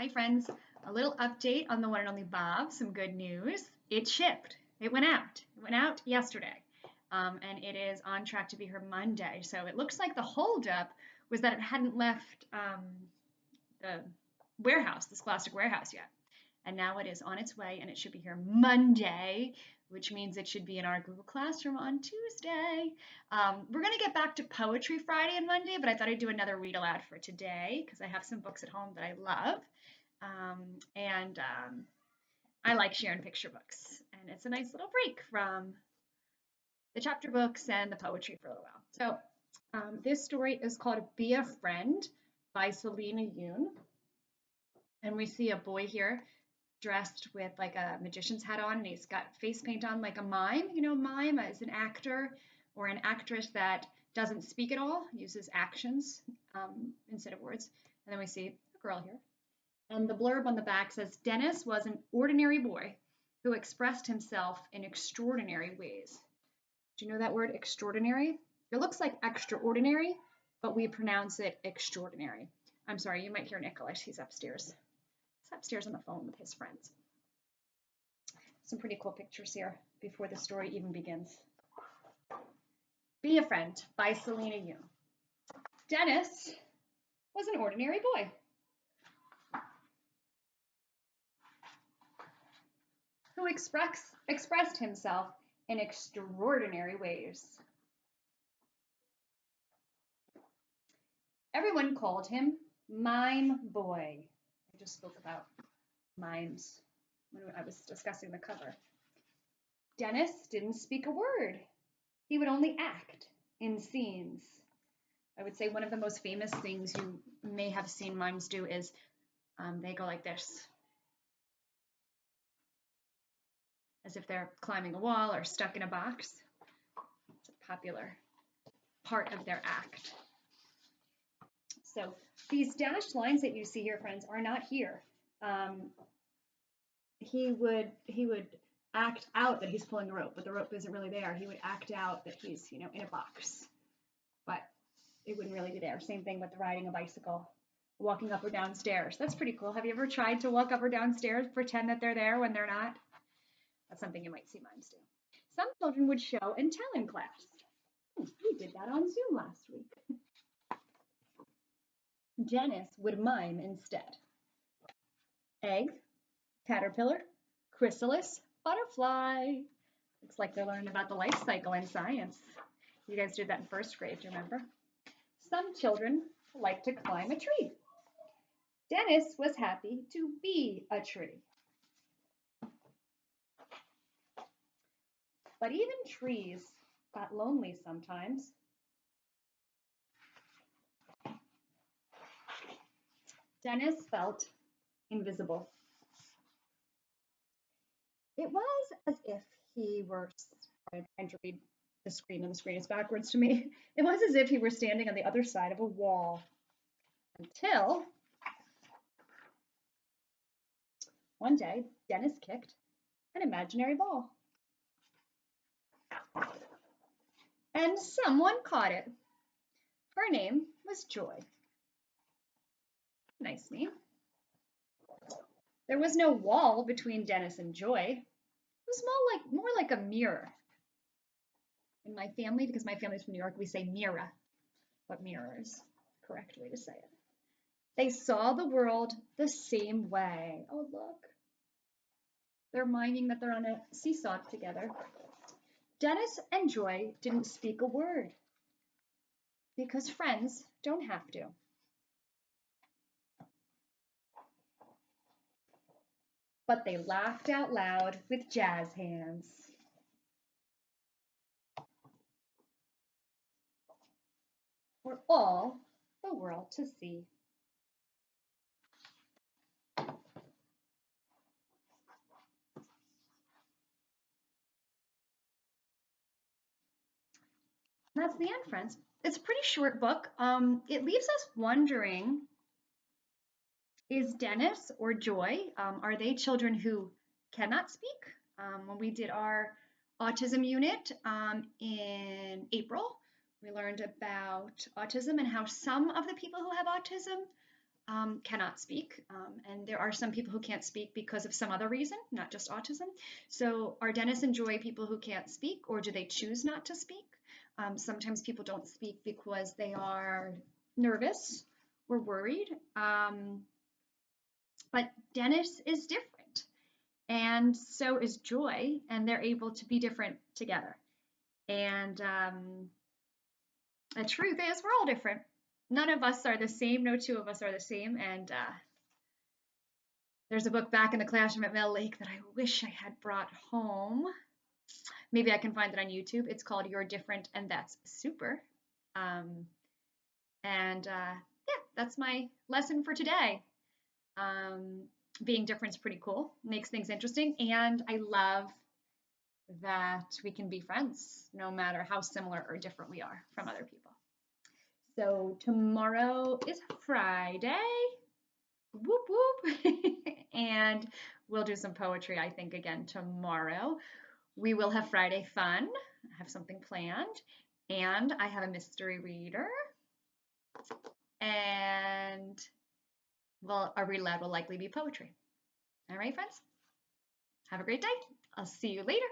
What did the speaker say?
Hi friends, a little update on the one and only Bob, some good news. It shipped, it went out. It went out yesterday, and it is on track to be here Monday. So it looks like the holdup was that it hadn't left the warehouse, the Scholastic warehouse yet. And now it is on its way and it should be here Monday, which means it should be in our Google Classroom on Tuesday. We're going to get back to Poetry Friday and Monday, but I thought I'd do another read aloud for today because I have some books at home that I love. And I like sharing picture books. And it's a nice little break from the chapter books and the poetry for a little while. So this story is called Be a Friend by Salina Yoon. And we see a boy here dressed with like a magician's hat on, and he's got face paint on like a mime. You know, mime is an actor or an actress that doesn't speak at all, uses actions instead of words. And then we see a girl here. And the blurb on the back says, Dennis was an ordinary boy who expressed himself in extraordinary ways. Do you know that word, extraordinary? It looks like extraordinary, but we pronounce it extraordinary. I'm sorry, you might hear Nicholas. He's upstairs. He's upstairs on the phone with his friends. Some pretty cool pictures here before the story even begins. Be a Friend by Salina Yoon. Dennis was an ordinary boy. Who expressed himself in extraordinary ways. Everyone called him Mime Boy. I just spoke about mimes when I was discussing the cover. Dennis didn't speak a word. He would only act in scenes. I would say one of the most famous things you may have seen mimes do is they go like this, as if they're climbing a wall or stuck in a box. It's a popular part of their act. So these dashed lines that you see here, friends, are not here. He would act out that he's pulling a rope, but the rope isn't really there. He would act out that he's, in a box, but it wouldn't really be there. Same thing with riding a bicycle, walking up or down stairs. That's pretty cool. Have you ever tried to walk up or down stairs, pretend that they're there when they're not? That's something you might see mimes do. Some children would show and tell in class. We did that on Zoom last week. Dennis would mime instead. Egg, caterpillar, chrysalis, butterfly. Looks like they're learning about the life cycle in science. You guys did that in first grade, do you remember? Some children like to climb a tree. Dennis was happy to be a tree. But even trees got lonely sometimes. Dennis felt invisible. It was as if he were, I'm trying to read the screen, and the screen is backwards to me. It was as if he were standing on the other side of a wall until one day Dennis kicked an imaginary ball. And someone caught it. Her name was Joy. Nice name. There was no wall between Dennis and Joy. It was more like a mirror. In my family, because my family's from New York, we say mirror, but mirror is the correct way to say it. They saw the world the same way. Oh, look. They're miming that they're on a seesaw together. Dennis and Joy didn't speak a word because friends don't have to. But they laughed out loud with jazz hands. For all the world to see. And that's the end, friends. It's a pretty short book. It leaves us wondering, is Dennis or Joy, are they children who cannot speak? When we did our autism unit in April, we learned about autism and how some of the people who have autism cannot speak. And there are some people who can't speak because of some other reason, not just autism. So, are dentists enjoy people who can't speak, or do they choose not to speak? Sometimes people don't speak because they are nervous or worried. But dentist is different, and so is joy, and they're able to be different together. And the truth is, we're all different. None of us are the same. No two of us are the same. And there's a book back in the classroom at Mel Lake that I wish I had brought home. Maybe I can find it on YouTube. It's called You're Different and That's Super. Um, and yeah, that's my lesson for today. Being different is pretty cool, makes things interesting. And I love that we can be friends no matter how similar or different we are from other people. So tomorrow is Friday. Whoop whoop. And we'll do some poetry, I think, again tomorrow. We will have Friday fun. I have something planned. And I have a mystery reader. And well, our read aloud will likely be poetry. All right, friends. Have a great day. I'll see you later.